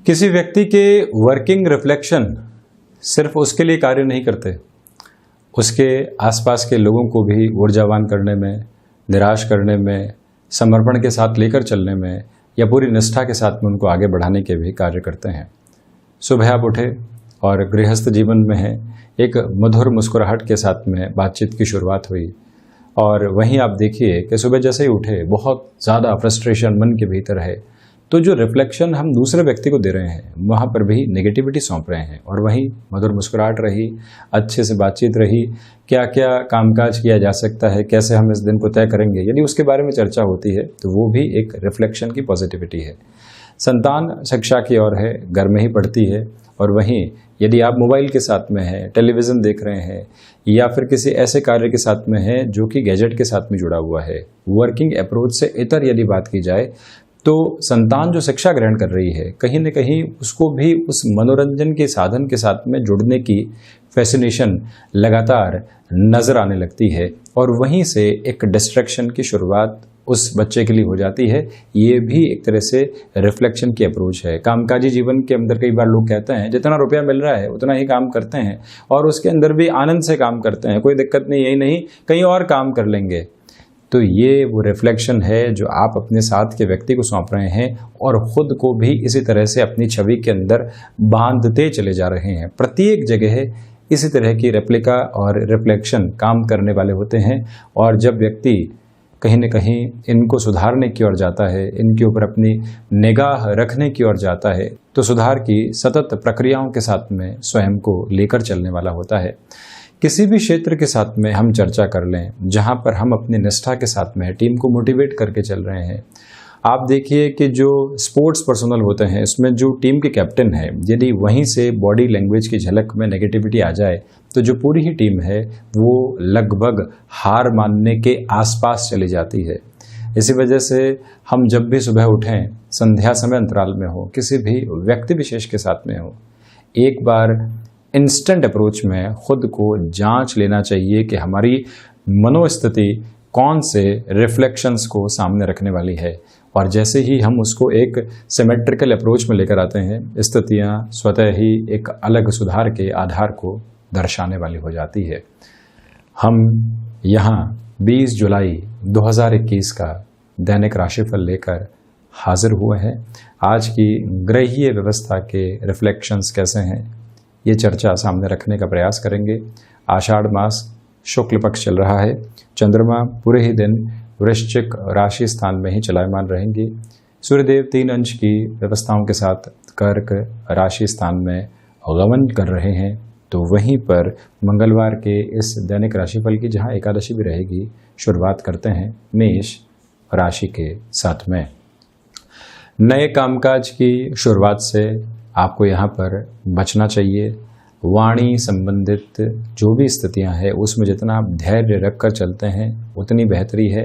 किसी व्यक्ति के वर्किंग रिफ्लेक्शन सिर्फ उसके लिए कार्य नहीं करते, उसके आसपास के लोगों को भी ऊर्जावान करने में, निराश करने में, समर्पण के साथ लेकर चलने में या पूरी निष्ठा के साथ में उनको आगे बढ़ाने के भी कार्य करते हैं। सुबह आप उठे और गृहस्थ जीवन में है, एक मधुर मुस्कुराहट के साथ में बातचीत की शुरुआत हुई और वहीं आप देखिए कि सुबह जैसे ही उठे बहुत ज़्यादा फ्रस्ट्रेशन मन के भीतर है, तो जो रिफ्लेक्शन हम दूसरे व्यक्ति को दे रहे हैं वहाँ पर भी नेगेटिविटी सौंप रहे हैं। और वहीं मधुर मुस्कुराहट रही, अच्छे से बातचीत रही, क्या क्या कामकाज किया जा सकता है, कैसे हम इस दिन को तय करेंगे, यदि उसके बारे में चर्चा होती है तो वो भी एक रिफ्लेक्शन की पॉजिटिविटी है। संतान शिक्षा की ओर है, घर में ही पढ़ती है, और वहीं यदि आप मोबाइल के साथ में हैं, टेलीविज़न देख रहे हैं या फिर किसी ऐसे कार्य के साथ में हैं जो कि गैजेट के साथ में जुड़ा हुआ है, वर्किंग अप्रोच से इतर यदि बात की जाए तो संतान जो शिक्षा ग्रहण कर रही है कहीं न कहीं उसको भी उस मनोरंजन के साधन के साथ में जुड़ने की फैसिनेशन लगातार नज़र आने लगती है और वहीं से एक डिस्ट्रैक्शन की शुरुआत उस बच्चे के लिए हो जाती है। ये भी एक तरह से रिफ्लेक्शन की अप्रोच है। कामकाजी जीवन के अंदर कई बार लोग कहते हैं जितना रुपया मिल रहा है उतना ही काम करते हैं और उसके अंदर भी आनंद से काम करते हैं, कोई दिक्कत नहीं, यही नहीं कहीं और काम कर लेंगे। तो ये वो रिफ्लेक्शन है जो आप अपने साथ के व्यक्ति को सौंप रहे हैं और ख़ुद को भी इसी तरह से अपनी छवि के अंदर बांधते चले जा रहे हैं। प्रत्येक जगह इसी तरह की रेप्लिका और रिफ्लेक्शन काम करने वाले होते हैं और जब व्यक्ति कहीं न कहीं इनको सुधारने की ओर जाता है, इनके ऊपर अपनी निगाह रखने की ओर जाता है, तो सुधार की सतत प्रक्रियाओं के साथ में स्वयं को लेकर चलने वाला होता है। किसी भी क्षेत्र के साथ में हम चर्चा कर लें जहां पर हम अपनी निष्ठा के साथ में टीम को मोटिवेट करके चल रहे हैं, आप देखिए कि जो स्पोर्ट्स पर्सनल होते हैं इसमें जो टीम के कैप्टन है, यदि वहीं से बॉडी लैंग्वेज की झलक में नेगेटिविटी आ जाए तो जो पूरी ही टीम है वो लगभग हार मानने के आसपास चली जाती है। इसी वजह से हम जब भी सुबह उठें, संध्या समय अंतराल में हो, किसी भी व्यक्ति विशेष के साथ में हो, एक बार इंस्टेंट अप्रोच में खुद को जांच लेना चाहिए कि हमारी मनोस्थिति कौन से रिफ्लेक्शंस को सामने रखने वाली है। और जैसे ही हम उसको एक सिमेट्रिकल अप्रोच में लेकर आते हैं, स्थितियां स्वतः ही एक अलग सुधार के आधार को दर्शाने वाली हो जाती है। हम यहाँ 20 जुलाई 2021 का दैनिक राशिफल लेकर हाजिर हुए हैं। आज की ग्रहीय व्यवस्था के रिफ्लेक्शंस कैसे हैं ये चर्चा सामने रखने का प्रयास करेंगे। आषाढ़ मास शुक्ल पक्ष चल रहा है, चंद्रमा पूरे ही दिन वृश्चिक राशि स्थान में ही चलायमान रहेंगी। सूर्यदेव 3 अंश की व्यवस्थाओं के साथ कर्क राशि स्थान में गमन कर रहे हैं। तो वहीं पर मंगलवार के इस दैनिक राशिफल की जहां एकादशी भी रहेगी, शुरुआत करते हैं मेष राशि के साथ में। नए कामकाज की शुरुआत से आपको यहाँ पर बचना चाहिए। वाणी संबंधित जो भी स्थितियाँ हैं उसमें जितना आप धैर्य रख कर चलते हैं उतनी बेहतरी है।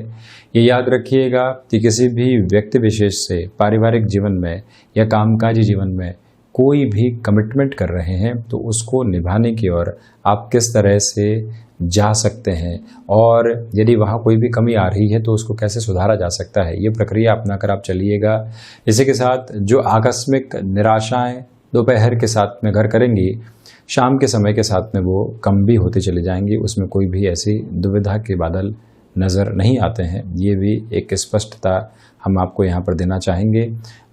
ये याद रखिएगा कि किसी भी व्यक्ति विशेष से पारिवारिक जीवन में या कामकाजी जीवन में कोई भी कमिटमेंट कर रहे हैं तो उसको निभाने की ओर आप किस तरह से जा सकते हैं और यदि वहाँ कोई भी कमी आ रही है तो उसको कैसे सुधारा जा सकता है, ये प्रक्रिया अपनाकर आप चलिएगा। इसी के साथ जो आकस्मिक निराशाएं दोपहर के साथ में घर करेंगी, शाम के समय के साथ में वो कम भी होती चली जाएंगी। उसमें कोई भी ऐसी दुविधा के बादल नज़र नहीं आते हैं। ये भी एक स्पष्टता हम आपको यहाँ पर देना चाहेंगे।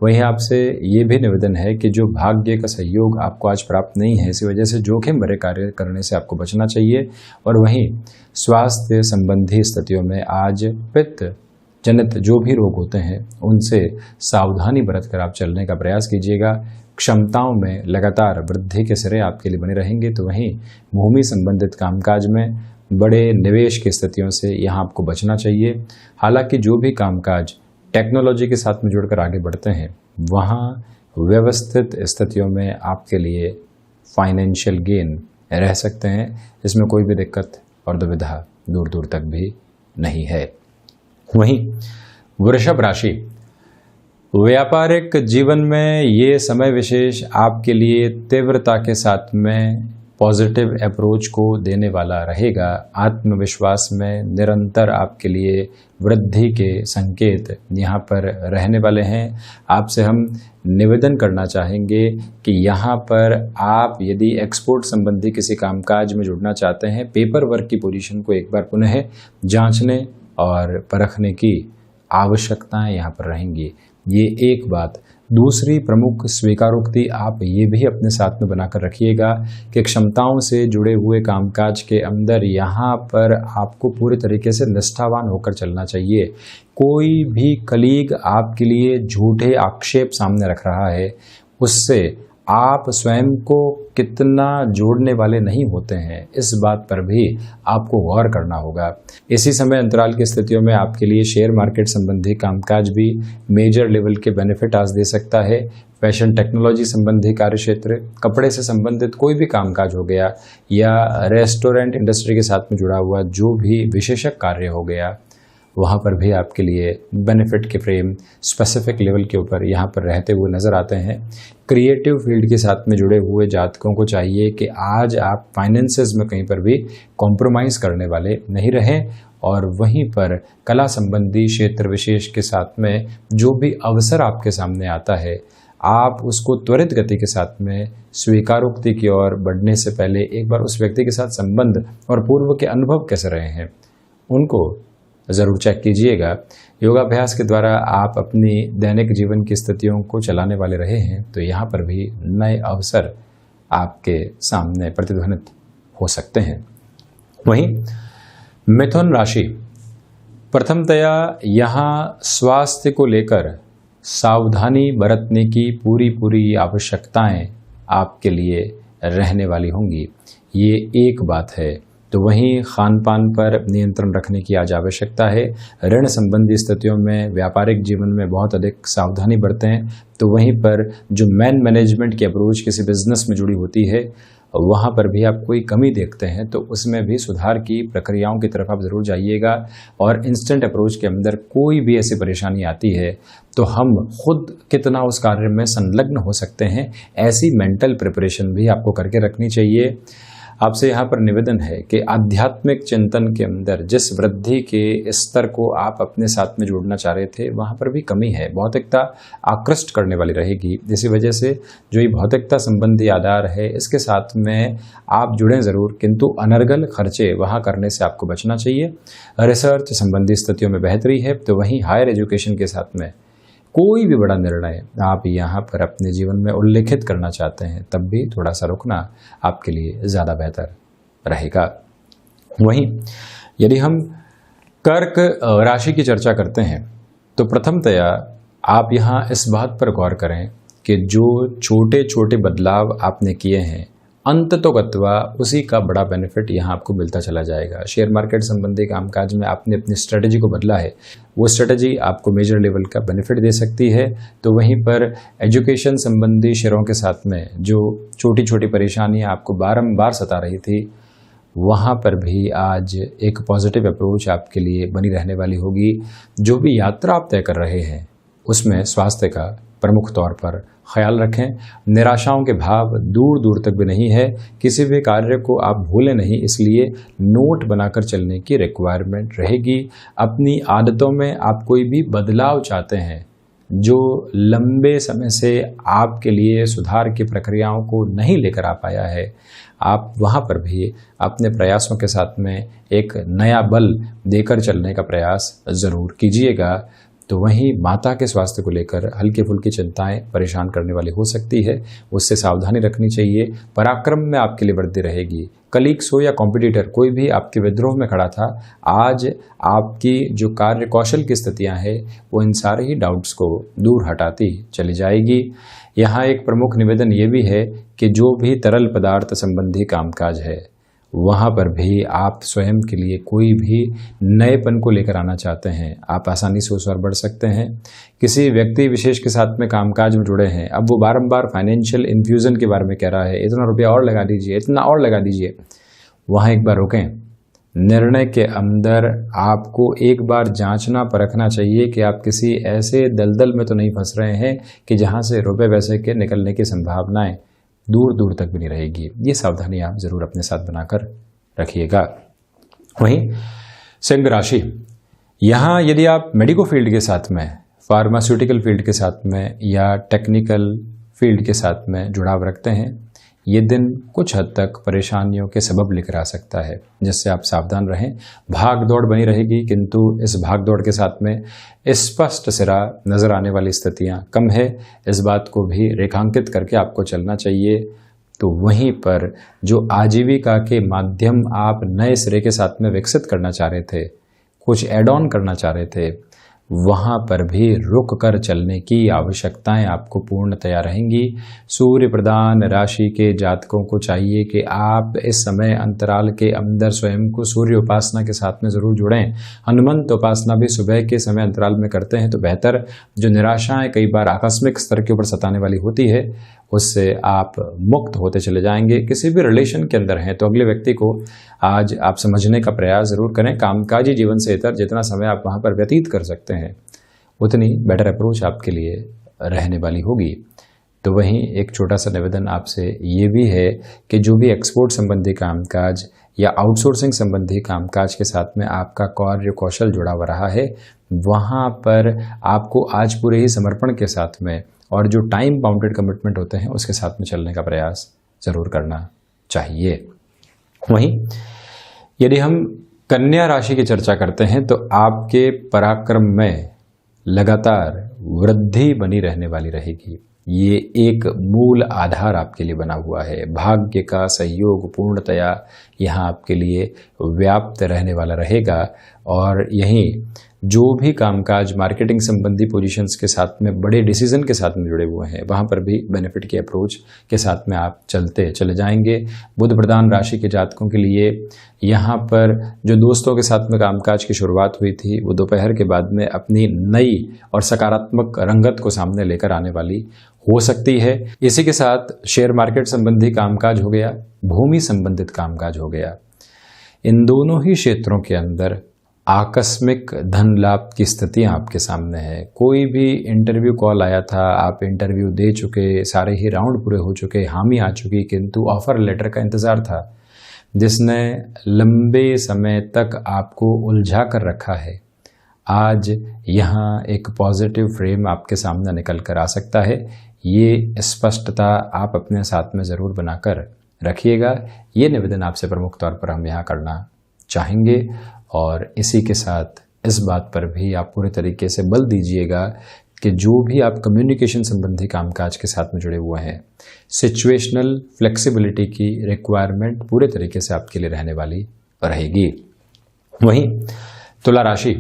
वहीं आपसे ये भी निवेदन है कि जो भाग्य का सहयोग आपको आज प्राप्त नहीं है, इसी वजह से जोखिम भरे कार्य करने से आपको बचना चाहिए। और वहीं स्वास्थ्य संबंधी स्थितियों में आज पित्त जनित जो भी रोग होते हैं उनसे सावधानी बरतकर आप चलने का प्रयास कीजिएगा। क्षमताओं में लगातार वृद्धि के सिरे आपके लिए बने रहेंगे। तो वहीं भूमि संबंधित कामकाज में बड़े निवेश की स्थितियों से यहाँ आपको बचना चाहिए। हालांकि जो भी कामकाज टेक्नोलॉजी के साथ में जुड़कर आगे बढ़ते हैं वहाँ व्यवस्थित स्थितियों में आपके लिए फाइनेंशियल गेन रह सकते हैं। इसमें कोई भी दिक्कत और दुविधा दूर दूर तक भी नहीं है। वहीं वृषभ राशि, व्यापारिक जीवन में ये समय विशेष आपके लिए तीव्रता के साथ में पॉजिटिव अप्रोच को देने वाला रहेगा। आत्मविश्वास में निरंतर आपके लिए वृद्धि के संकेत यहाँ पर रहने वाले हैं। आपसे हम निवेदन करना चाहेंगे कि यहाँ पर आप यदि एक्सपोर्ट संबंधी किसी कामकाज में जुड़ना चाहते हैं, पेपर वर्क की पोजीशन को एक बार पुनः जांचने और परखने की आवश्यकताएं यहाँ पर रहेंगी। ये एक बात। दूसरी प्रमुख स्वीकारोक्ति आप ये भी अपने साथ में बनाकर रखिएगा कि क्षमताओं से जुड़े हुए कामकाज के अंदर यहाँ पर आपको पूरे तरीके से निष्ठावान होकर चलना चाहिए। कोई भी कलीग आपके लिए झूठे आक्षेप सामने रख रहा है, उससे आप स्वयं को कितना जोड़ने वाले नहीं होते हैं, इस बात पर भी आपको गौर करना होगा। इसी समय अंतराल की स्थितियों में आपके लिए शेयर मार्केट संबंधी कामकाज भी मेजर लेवल के बेनिफिट आज दे सकता है। फैशन टेक्नोलॉजी संबंधी कार्यक्षेत्र, कपड़े से संबंधित कोई भी कामकाज हो गया या रेस्टोरेंट इंडस्ट्री के साथ में जुड़ा हुआ जो भी विशेषक कार्य हो गया, वहाँ पर भी आपके लिए बेनिफिट के फ्रेम स्पेसिफिक लेवल के ऊपर यहाँ पर रहते हुए नज़र आते हैं। क्रिएटिव फील्ड के साथ में जुड़े हुए जातकों को चाहिए कि आज आप फाइनेंसेस में कहीं पर भी कॉम्प्रोमाइज़ करने वाले नहीं रहें और वहीं पर कला संबंधी क्षेत्र विशेष के साथ में जो भी अवसर आपके सामने आता है, आप उसको त्वरित गति के साथ में स्वीकारोक्ति की ओर बढ़ने से पहले एक बार उस व्यक्ति के साथ संबंध और पूर्व के अनुभव कैसे रहे हैं उनको ज़रूर चेक कीजिएगा। योगाभ्यास के द्वारा आप अपनी दैनिक जीवन की स्थितियों को चलाने वाले रहे हैं, तो यहाँ पर भी नए अवसर आपके सामने प्रतिध्वनित हो सकते हैं। वहीं मिथुन राशि, प्रथमतया यहाँ स्वास्थ्य को लेकर सावधानी बरतने की पूरी आवश्यकताएं आपके लिए रहने वाली होंगी, ये एक बात है। तो वहीं खान पान पर नियंत्रण रखने की आज आवश्यकता है। ऋण संबंधी स्थितियों में, व्यापारिक जीवन में बहुत अधिक सावधानी बरतें। तो वहीं पर जो मैनेजमेंट की अप्रोच किसी बिजनेस में जुड़ी होती है, वहाँ पर भी आप कोई कमी देखते हैं तो उसमें भी सुधार की प्रक्रियाओं की तरफ आप ज़रूर जाइएगा। और इंस्टेंट अप्रोच के अंदर कोई भी ऐसी परेशानी आती है तो हम खुद कितना उस कार्य में संलग्न हो सकते हैं, ऐसी मेंटल प्रिपरेशन भी आपको करके रखनी चाहिए। आपसे यहाँ पर निवेदन है कि आध्यात्मिक चिंतन के अंदर जिस वृद्धि के स्तर को आप अपने साथ में जोड़ना चाह रहे थे, वहाँ पर भी कमी है। भौतिकता आकृष्ट करने वाली रहेगी। इसी वजह से जो ये भौतिकता संबंधी आधार है, इसके साथ में आप जुड़ें ज़रूर, किंतु अनर्गल खर्चे वहाँ करने से आपको बचना चाहिए। रिसर्च संबंधी स्थितियों में बेहतरी है। तो वहीं हायर एजुकेशन के साथ में कोई भी बड़ा निर्णय आप यहाँ पर अपने जीवन में उल्लेखित करना चाहते हैं, तब भी थोड़ा सा रुकना आपके लिए ज़्यादा बेहतर रहेगा। वहीं यदि हम कर्क राशि की चर्चा करते हैं तो प्रथमतया आप यहाँ इस बात पर गौर करें कि जो छोटे छोटे बदलाव आपने किए हैं, अंततोगत्वा उसी का बड़ा बेनिफिट यहाँ आपको मिलता चला जाएगा। शेयर मार्केट संबंधी कामकाज में आपने अपनी स्ट्रेटजी को बदला है, वो स्ट्रेटजी आपको मेजर लेवल का बेनिफिट दे सकती है। तो वहीं पर एजुकेशन संबंधी शेयरों के साथ में जो छोटी छोटी परेशानियाँ आपको बारंबार सता रही थी, वहाँ पर भी आज एक पॉजिटिव अप्रोच आपके लिए बनी रहने वाली होगी। जो भी यात्रा आप तय कर रहे हैं उसमें स्वास्थ्य का प्रमुख तौर पर ख्याल रखें। निराशाओं के भाव दूर दूर तक भी नहीं है। किसी भी कार्य को आप भूलें नहीं, इसलिए नोट बनाकर चलने की रिक्वायरमेंट रहेगी। अपनी आदतों में आप कोई भी बदलाव चाहते हैं जो लंबे समय से आपके लिए सुधार की प्रक्रियाओं को नहीं लेकर आ पाया है, आप वहाँ पर भी अपने प्रयासों के साथ में एक नया बल देकर चलने का प्रयास ज़रूर कीजिएगा। तो वहीं माता के स्वास्थ्य को लेकर हल्की फुल्की चिंताएं परेशान करने वाली हो सकती है, उससे सावधानी रखनी चाहिए। पराक्रम में आपके लिए वृद्धि रहेगी। कलीग्स हो या कॉम्पिटिटर, कोई भी आपके विद्रोह में खड़ा था, आज आपकी जो कार्य कौशल की स्थितियां हैं वो इन सारे ही डाउट्स को दूर हटाती चली जाएगी। यहाँ एक प्रमुख निवेदन ये भी है कि जो भी तरल पदार्थ संबंधी कामकाज है, वहाँ पर भी आप स्वयं के लिए कोई भी नएपन को लेकर आना चाहते हैं, आप आसानी से उस ओर बढ़ सकते हैं। किसी व्यक्ति विशेष के साथ में कामकाज में जुड़े हैं, अब वो बारंबार फाइनेंशियल इन्फ्यूजन के बारे में कह रहा है, इतना रुपया और लगा दीजिए, इतना और लगा दीजिए। वहाँ एक बार रुकें। निर्णय के अंदर आपको एक बार जांचना परखना चाहिए कि आप किसी ऐसे दलदल में तो नहीं फंस रहे हैं कि जहाँ से रुपए पैसे के निकलने की संभावनाएं दूर दूर तक भी नहीं रहेगी। ये सावधानी आप जरूर अपने साथ बनाकर रखिएगा। वहीं सिंह राशि, यहाँ यदि आप मेडिको फील्ड के साथ में, फार्मास्यूटिकल फील्ड के साथ में या टेक्निकल फील्ड के साथ में जुड़ाव रखते हैं, ये दिन कुछ हद तक परेशानियों के सबब लेकर आ सकता है, जिससे आप सावधान रहें। भाग दौड़ बनी रहेगी, किंतु इस भाग दौड़ के साथ में स्पष्ट सिरा नजर आने वाली स्थितियां कम है। इस बात को भी रेखांकित करके आपको चलना चाहिए। तो वहीं पर जो आजीविका के माध्यम आप नए सिरे के साथ में विकसित करना चाह रहे थे, कुछ एड ऑन करना चाह रहे थे, वहां पर भी रुक कर चलने की आवश्यकताएं आपको पूर्णतया रहेंगी। सूर्य प्रधान राशि के जातकों को चाहिए कि आप इस समय अंतराल के अंदर स्वयं को सूर्य उपासना के साथ में जरूर जुड़ें। हनुमंत उपासना भी सुबह के समय अंतराल में करते हैं तो बेहतर। जो निराशाएं कई बार आकस्मिक स्तर के ऊपर सताने वाली होती है, उससे आप मुक्त होते चले जाएंगे। किसी भी रिलेशन के अंदर हैं तो अगले व्यक्ति को आज आप समझने का प्रयास जरूर करें। कामकाजी जीवन से इतर जितना समय आप वहां पर व्यतीत कर सकते हैं, उतनी बेटर अप्रोच आपके लिए रहने वाली होगी। तो वहीं एक छोटा सा निवेदन आपसे ये भी है कि जो भी एक्सपोर्ट संबंधी कामकाज या आउटसोर्सिंग संबंधी कामकाज के साथ में आपका कार्य कौशल जुड़ा हुआ रहा है, वहाँ पर आपको आज पूरे ही समर्पण के साथ में और जो टाइम बाउंडेड कमिटमेंट होते हैं उसके साथ में चलने का प्रयास जरूर करना चाहिए। वहीं यदि हम कन्या राशि की चर्चा करते हैं तो आपके पराक्रम में लगातार वृद्धि बनी रहने वाली रहेगी। ये एक मूल आधार आपके लिए बना हुआ है। भाग्य का सहयोग पूर्णतया यहाँ आपके लिए व्याप्त रहने वाला रहेगा और यहीं जो भी कामकाज मार्केटिंग संबंधी पोजीशंस के साथ में बड़े डिसीजन के साथ में जुड़े हुए हैं, वहां पर भी बेनिफिट की अप्रोच के साथ में आप चलते चले जाएंगे। बुध प्रधान राशि के जातकों के लिए यहाँ पर जो दोस्तों के साथ में कामकाज की शुरुआत हुई थी, वो दोपहर के बाद में अपनी नई और सकारात्मक रंगत को सामने लेकर आने वाली हो सकती है। इसी के साथ शेयर मार्केट संबंधी कामकाज हो गया, भूमि संबंधित कामकाज हो गया, इन दोनों ही क्षेत्रों के अंदर आकस्मिक धन लाभ की स्थितियां आपके सामने है। कोई भी इंटरव्यू कॉल आया था, आप इंटरव्यू दे चुके, सारे ही राउंड पूरे हो चुके, हामी आ चुकी, किंतु ऑफर लेटर का इंतजार था जिसने लंबे समय तक आपको उलझा कर रखा है। आज यहाँ एक पॉजिटिव फ्रेम आपके सामने निकल कर आ सकता है। ये स्पष्टता आप अपने साथ में ज़रूर बनाकर रखिएगा। ये निवेदन आपसे प्रमुख तौर पर हम यहाँ करना चाहेंगे और इसी के साथ इस बात पर भी आप पूरे तरीके से बल दीजिएगा कि जो भी आप कम्युनिकेशन संबंधी कामकाज के साथ में जुड़े हुए हैं, सिचुएशनल फ्लेक्सिबिलिटी की रिक्वायरमेंट पूरे तरीके से आपके लिए रहने वाली रहेगी। वहीं तुला राशि,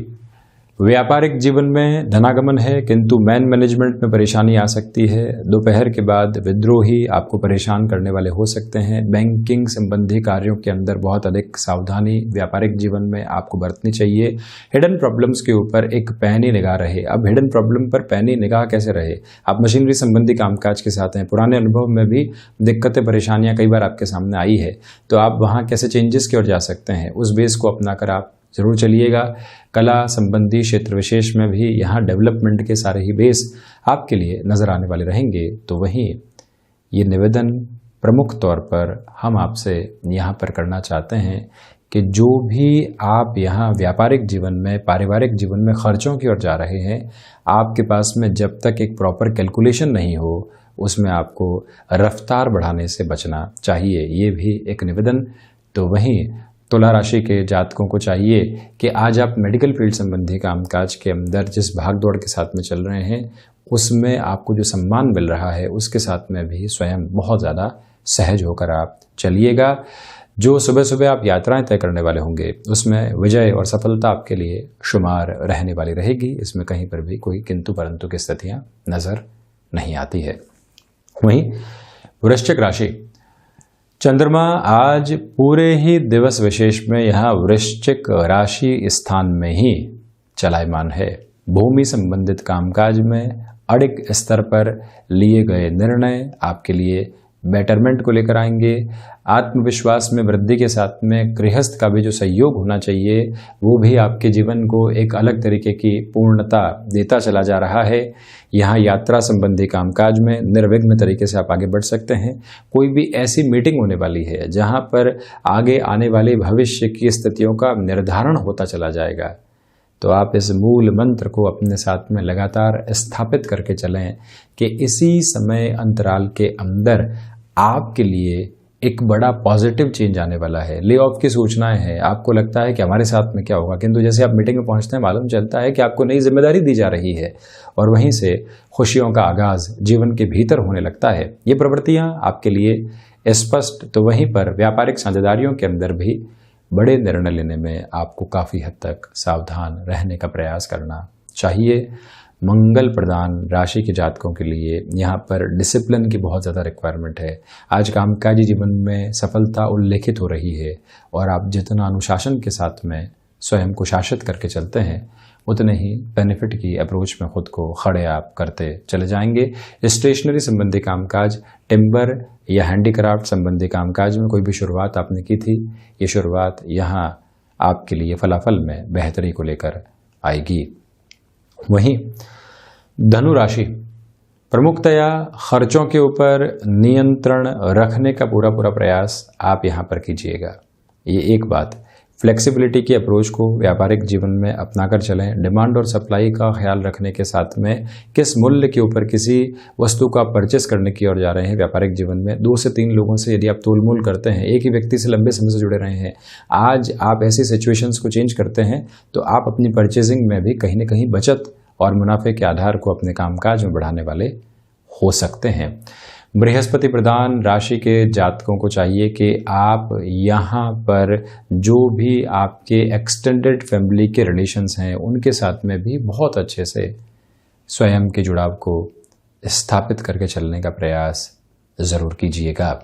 व्यापारिक जीवन में धनागमन है, किंतु मैन मैनेजमेंट में परेशानी आ सकती है। दोपहर के बाद विद्रोही आपको परेशान करने वाले हो सकते हैं। बैंकिंग संबंधी कार्यों के अंदर बहुत अधिक सावधानी व्यापारिक जीवन में आपको बरतनी चाहिए। हिडन प्रॉब्लम्स के ऊपर एक पैनी निगाह रहे। अब हिडन प्रॉब्लम पर पैनी निगाह कैसे रहे? आप मशीनरी संबंधी कामकाज के साथ हैं, पुराने अनुभव में भी दिक्कतें परेशानियां कई बार आपके सामने आई है, तो आप वहाँ कैसे चेंजेस की ओर जा सकते हैं, उस बेस को अपनाकर आप जरूर चलिएगा। कला संबंधी क्षेत्र विशेष में भी यहाँ डेवलपमेंट के सारे ही बेस आपके लिए नजर आने वाले रहेंगे। तो वहीं ये निवेदन प्रमुख तौर पर हम आपसे यहाँ पर करना चाहते हैं कि जो भी आप यहाँ व्यापारिक जीवन में, पारिवारिक जीवन में खर्चों की ओर जा रहे हैं, आपके पास में जब तक एक प्रॉपर कैलकुलेशन नहीं हो, उसमें आपको रफ्तार बढ़ाने से बचना चाहिए। ये भी एक निवेदन। तो वहीं तुला राशि के जातकों को चाहिए कि आज आप मेडिकल फील्ड संबंधी कामकाज के अंदर जिस भाग दौड़ के साथ में चल रहे हैं, उसमें आपको जो सम्मान मिल रहा है उसके साथ में भी स्वयं बहुत ज़्यादा सहज होकर आप चलिएगा। जो सुबह सुबह आप यात्राएं तय करने वाले होंगे, उसमें विजय और सफलता आपके लिए शुमार रहने वाली रहेगी। इसमें कहीं पर भी कोई किंतु परंतु की स्थितियां नजर नहीं आती है। वहीं वृश्चिक राशि, चंद्रमा आज पूरे ही दिवस विशेष में यहाँ वृश्चिक राशि स्थान में ही चलायमान है। भूमि संबंधित कामकाज में अड़िग स्तर पर लिए गए निर्णय आपके लिए बेटरमेंट को लेकर आएंगे। आत्मविश्वास में वृद्धि के साथ में गृहस्थ का भी जो सहयोग होना चाहिए वो भी आपके जीवन को एक अलग तरीके की पूर्णता देता चला जा रहा है। यहाँ यात्रा संबंधी कामकाज में निर्विघ्न तरीके से आप आगे बढ़ सकते हैं। कोई भी ऐसी मीटिंग होने वाली है जहाँ पर आगे आने वाले भविष्य की स्थितियों का निर्धारण होता चला जाएगा, तो आप इस मूल मंत्र को अपने साथ में लगातार स्थापित करके चलें कि इसी समय अंतराल के अंदर आपके लिए एक बड़ा पॉजिटिव चेंज आने वाला है। ले ऑफ की सूचनाएं हैं, आपको लगता है कि हमारे साथ में क्या होगा, किंतु जैसे आप मीटिंग में पहुंचते हैं मालूम चलता है कि आपको नई जिम्मेदारी दी जा रही है और वहीं से खुशियों का आगाज जीवन के भीतर होने लगता है। ये प्रवृत्तियां आपके लिए स्पष्ट। तो वहीं पर व्यापारिक साझेदारियों के अंदर भी बड़े निर्णय लेने में आपको काफ़ी हद तक सावधान रहने का प्रयास करना चाहिए। मंगल प्रदान राशि के जातकों के लिए यहाँ पर डिसिप्लिन की बहुत ज़्यादा रिक्वायरमेंट है। आज कामकाजी जीवन में सफलता उल्लेखित हो रही है और आप जितना अनुशासन के साथ में स्वयं को शासित करके चलते हैं उतने ही बेनिफिट की अप्रोच में खुद को खड़े आप करते चले जाएंगे। स्टेशनरी संबंधी कामकाज, टिम्बर या हैंडीक्राफ्ट संबंधी कामकाज में कोई भी शुरुआत आपने की थी, ये शुरुआत यहाँ आपके लिए फलाफल में बेहतरी को लेकर आएगी। वहीं धनु राशि, प्रमुखतया खर्चों के ऊपर नियंत्रण रखने का पूरा प्रयास आप यहाँ पर कीजिएगा। ये एक बात। फ्लेक्सिबिलिटी की अप्रोच को व्यापारिक जीवन में अपनाकर चलें। डिमांड और सप्लाई का ख्याल रखने के साथ में किस मूल्य के ऊपर किसी वस्तु का परचेस करने की ओर जा रहे हैं। व्यापारिक जीवन में 2 से 3 लोगों से यदि आप तोलमोल करते हैं, एक ही व्यक्ति से लंबे समय से जुड़े रहे हैं, आज आप ऐसी सिचुएशंस को चेंज करते हैं तो आप अपनी परचेजिंग में भी कहीं न कहीं बचत और मुनाफे के आधार को अपने कामकाज में बढ़ाने वाले हो सकते हैं। बृहस्पति प्रधान राशि के जातकों को चाहिए कि आप यहाँ पर जो भी आपके एक्सटेंडेड फैमिली के रिलेशंस हैं उनके साथ में भी बहुत अच्छे से स्वयं के जुड़ाव को स्थापित करके चलने का प्रयास ज़रूर कीजिएगा।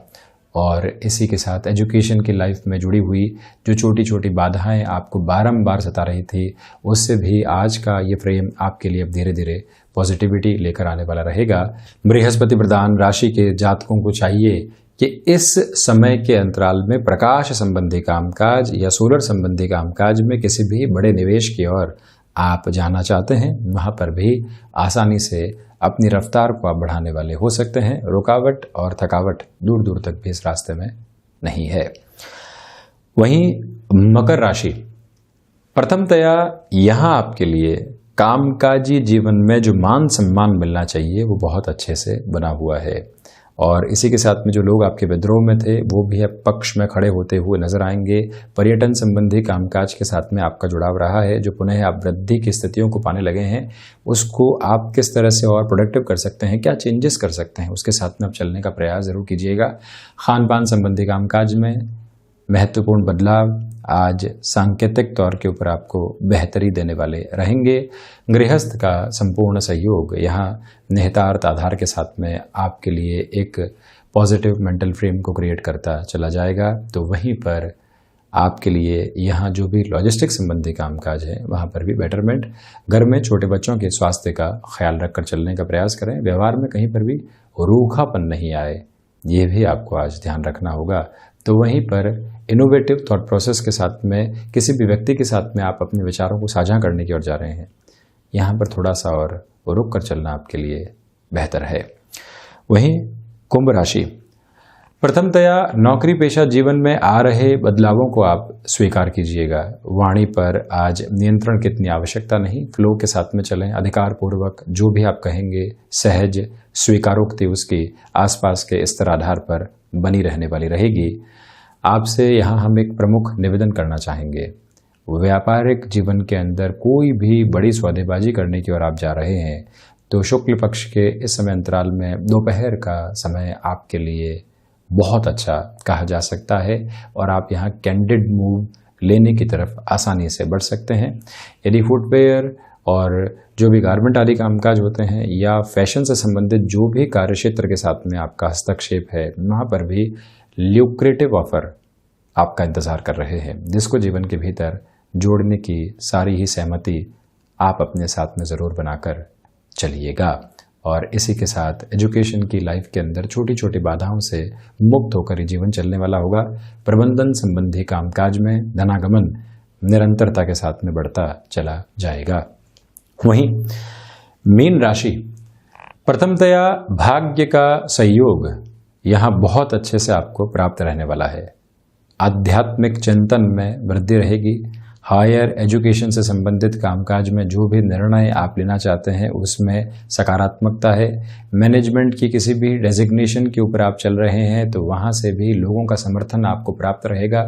और इसी के साथ एजुकेशन की लाइफ में जुड़ी हुई जो छोटी छोटी बाधाएं आपको बारंबार सता रही थी, उससे भी आज का ये फ्रेम आपके लिए अब धीरे धीरे पॉजिटिविटी लेकर आने वाला रहेगा। बृहस्पति प्रधान राशि के जातकों को चाहिए कि इस समय के अंतराल में प्रकाश संबंधी कामकाज या सोलर संबंधी कामकाज में किसी भी बड़े निवेश की ओर आप जाना चाहते हैं, वहाँ पर भी आसानी से अपनी रफ्तार को आप बढ़ाने वाले हो सकते हैं। रुकावट और थकावट दूर दूर तक भी इस रास्ते में नहीं है। वहीं मकर राशि, प्रथमतया यहाँ आपके लिए कामकाजी जीवन में जो मान सम्मान मिलना चाहिए वो बहुत अच्छे से बना हुआ है और इसी के साथ में जो लोग आपके विद्रोह में थे वो भी अब पक्ष में खड़े होते हुए नजर आएंगे। पर्यटन संबंधी कामकाज के साथ में आपका जुड़ाव रहा है, जो पुनः आप वृद्धि की स्थितियों को पाने लगे हैं उसको आप किस तरह से और प्रोडक्टिव कर सकते हैं, क्या चेंजेस कर सकते हैं, उसके साथ में आप चलने का प्रयास जरूर कीजिएगा। खान पान संबंधी कामकाज में महत्वपूर्ण बदलाव आज सांकेतिक तौर के ऊपर आपको बेहतरी देने वाले रहेंगे। गृहस्थ का संपूर्ण सहयोग यहाँ निहितार्थ आधार के साथ में आपके लिए एक पॉजिटिव मेंटल फ्रेम को क्रिएट करता चला जाएगा। तो वहीं पर आपके लिए यहाँ जो भी लॉजिस्टिक संबंधी कामकाज है वहाँ पर भी बेटरमेंट। घर में छोटे बच्चों के स्वास्थ्य का ख्याल रखकर चलने का प्रयास करें। व्यवहार में कहीं पर भी रूखापन नहीं आए, ये भी आपको आज ध्यान रखना होगा। तो वहीं पर इनोवेटिव थॉट प्रोसेस के साथ में किसी भी व्यक्ति के साथ में आप अपने विचारों को साझा करने की ओर जा रहे हैं, यहाँ पर थोड़ा सा और रुक कर चलना आपके लिए बेहतर है। वहीं कुंभ राशि, प्रथमतया नौकरी पेशा जीवन में आ रहे बदलावों को आप स्वीकार कीजिएगा। वाणी पर आज नियंत्रण की इतनी आवश्यकता नहीं, फ्लो के साथ में चलें। अधिकार पूर्वक जो भी आप कहेंगे सहज स्वीकारोक्ति उसकी आसपास के स्तर आधार पर बनी रहने वाली रहेगी। आपसे यहाँ हम एक प्रमुख निवेदन करना चाहेंगे। व्यापारिक जीवन के अंदर कोई भी बड़ी सौदेबाजी करने की ओर आप जा रहे हैं तो शुक्ल पक्ष के इस समय अंतराल में दोपहर का समय आपके लिए बहुत अच्छा कहा जा सकता है और आप यहाँ कैंडिड मूव लेने की तरफ आसानी से बढ़ सकते हैं। यदि फुटवेयर और जो भी गारमेंट आदि कामकाज होते हैं या फैशन से संबंधित जो भी कार्यक्षेत्र के साथ में आपका हस्तक्षेप है, वहाँ पर भी ल्यूक्रेटिव ऑफर आपका इंतजार कर रहे हैं, जिसको जीवन के भीतर जोड़ने की सारी ही सहमति आप अपने साथ में ज़रूर बनाकर चलिएगा। और इसी के साथ एजुकेशन की लाइफ के अंदर छोटी छोटी बाधाओं से मुक्त होकर ही जीवन चलने वाला होगा। प्रबंधन संबंधी कामकाज में धनागमन निरंतरता के साथ में बढ़ता चला जाएगा। वहीं मीन राशि, प्रथमतया भाग्य का सहयोग यहाँ बहुत अच्छे से आपको प्राप्त रहने वाला है। आध्यात्मिक चिंतन में वृद्धि रहेगी। हायर एजुकेशन से संबंधित कामकाज में जो भी निर्णय आप लेना चाहते हैं उसमें सकारात्मकता है। मैनेजमेंट की किसी भी डेजिग्नेशन के ऊपर आप चल रहे हैं तो वहाँ से भी लोगों का समर्थन आपको प्राप्त रहेगा।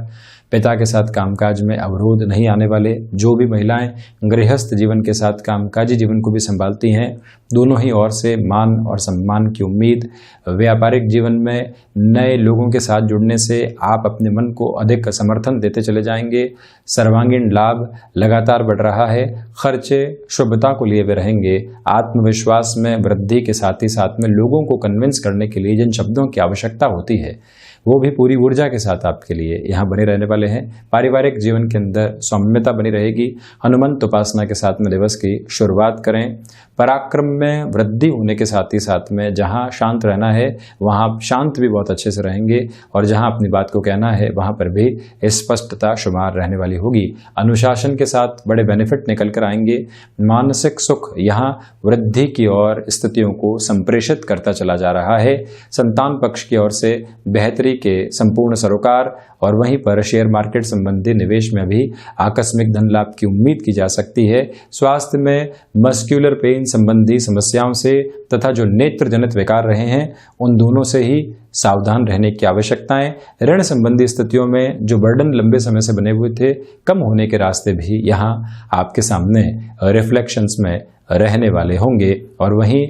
पिता के साथ कामकाज में अवरोध नहीं आने वाले। जो भी महिलाएं गृहस्थ जीवन के साथ कामकाजी जीवन को भी संभालती हैं, दोनों ही ओर से मान और सम्मान की उम्मीद। व्यापारिक जीवन में नए लोगों के साथ जुड़ने से आप अपने मन को अधिक समर्थन देते चले जाएंगे। सर्वांगीण लाभ लगातार बढ़ रहा है। खर्चे शुभता को लिए हुए रहेंगे। आत्मविश्वास में वृद्धि के साथ ही साथ में लोगों को कन्विंस करने के लिए जिन शब्दों की आवश्यकता होती है वो भी पूरी ऊर्जा के साथ आपके लिए यहाँ बने रहने वाले हैं। पारिवारिक जीवन के अंदर सौम्यता बनी रहेगी। हनुमंत उपासना के साथ में दिवस की शुरुआत करें। पराक्रम में वृद्धि होने के साथ ही साथ में जहाँ शांत रहना है वहाँ आप शांत भी बहुत अच्छे से रहेंगे और जहाँ अपनी बात को कहना है वहाँ पर भी स्पष्टता शुमार रहने वाली होगी। अनुशासन के साथ बड़े बेनिफिट निकल कर आएंगे। मानसिक सुख यहाँ वृद्धि की ओर स्थितियों को संप्रेषित करता चला जा रहा है। संतान पक्ष की ओर से बेहतरी के संपूर्ण सरोकार और वहीं पर शेयर मार्केट संबंधी निवेश में भी आकस्मिक धन लाभ की उम्मीद की जा सकती है। स्वास्थ्य में मस्क्यूलर पेन संबंधी समस्याओं से तथा जो नेत्र जनित विकार रहे हैं उन दोनों से ही सावधान रहने की आवश्यकताएं। ऋण संबंधी स्थितियों में जो बर्डन लंबे समय से बने हुए थे कम होने के रास्ते भी यहाँ आपके सामने रिफ्लेक्शंस में रहने वाले होंगे। और वहीं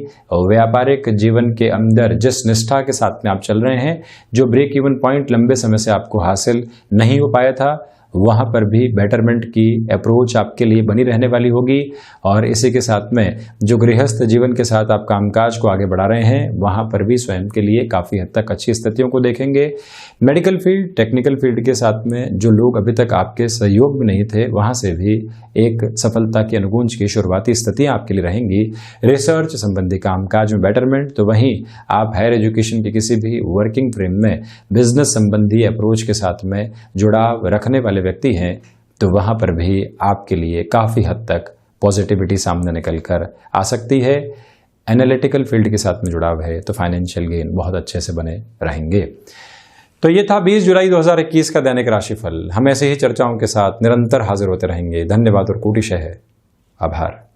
व्यापारिक जीवन के अंदर जिस निष्ठा के साथ में आप चल रहे हैं, जो ब्रेक इवन पॉइंट लंबे समय से आपको हासिल नहीं हो पाया था, वहाँ पर भी बेटरमेंट की अप्रोच आपके लिए बनी रहने वाली होगी। और इसी के साथ में जो गृहस्थ जीवन के साथ आप कामकाज को आगे बढ़ा रहे हैं वहाँ पर भी स्वयं के लिए काफ़ी हद तक अच्छी स्थितियों को देखेंगे। मेडिकल फील्ड, टेक्निकल फील्ड के साथ में जो लोग अभी तक आपके सहयोग में नहीं थे वहाँ से भी एक सफलता की अनुगूंज की शुरुआती स्थितियाँ आपके लिए रहेंगी। रिसर्च संबंधी कामकाज में बेटरमेंट। तो वहीं आप हायर एजुकेशन के किसी भी वर्किंग फ्रेम में बिजनेस संबंधी अप्रोच के साथ में जुड़ाव रखने वाले व्यक्ति हैं तो वहां पर भी आपके लिए काफी हद तक पॉजिटिविटी सामने निकल कर आ सकती है। एनालिटिकल फील्ड के साथ में जुड़ाव है तो फाइनेंशियल गेन बहुत अच्छे से बने रहेंगे। तो ये था 20 जुलाई 2021 का दैनिक राशिफल। हम ऐसे ही चर्चाओं के साथ निरंतर हाजिर होते रहेंगे। धन्यवाद और कोटिशः आभार।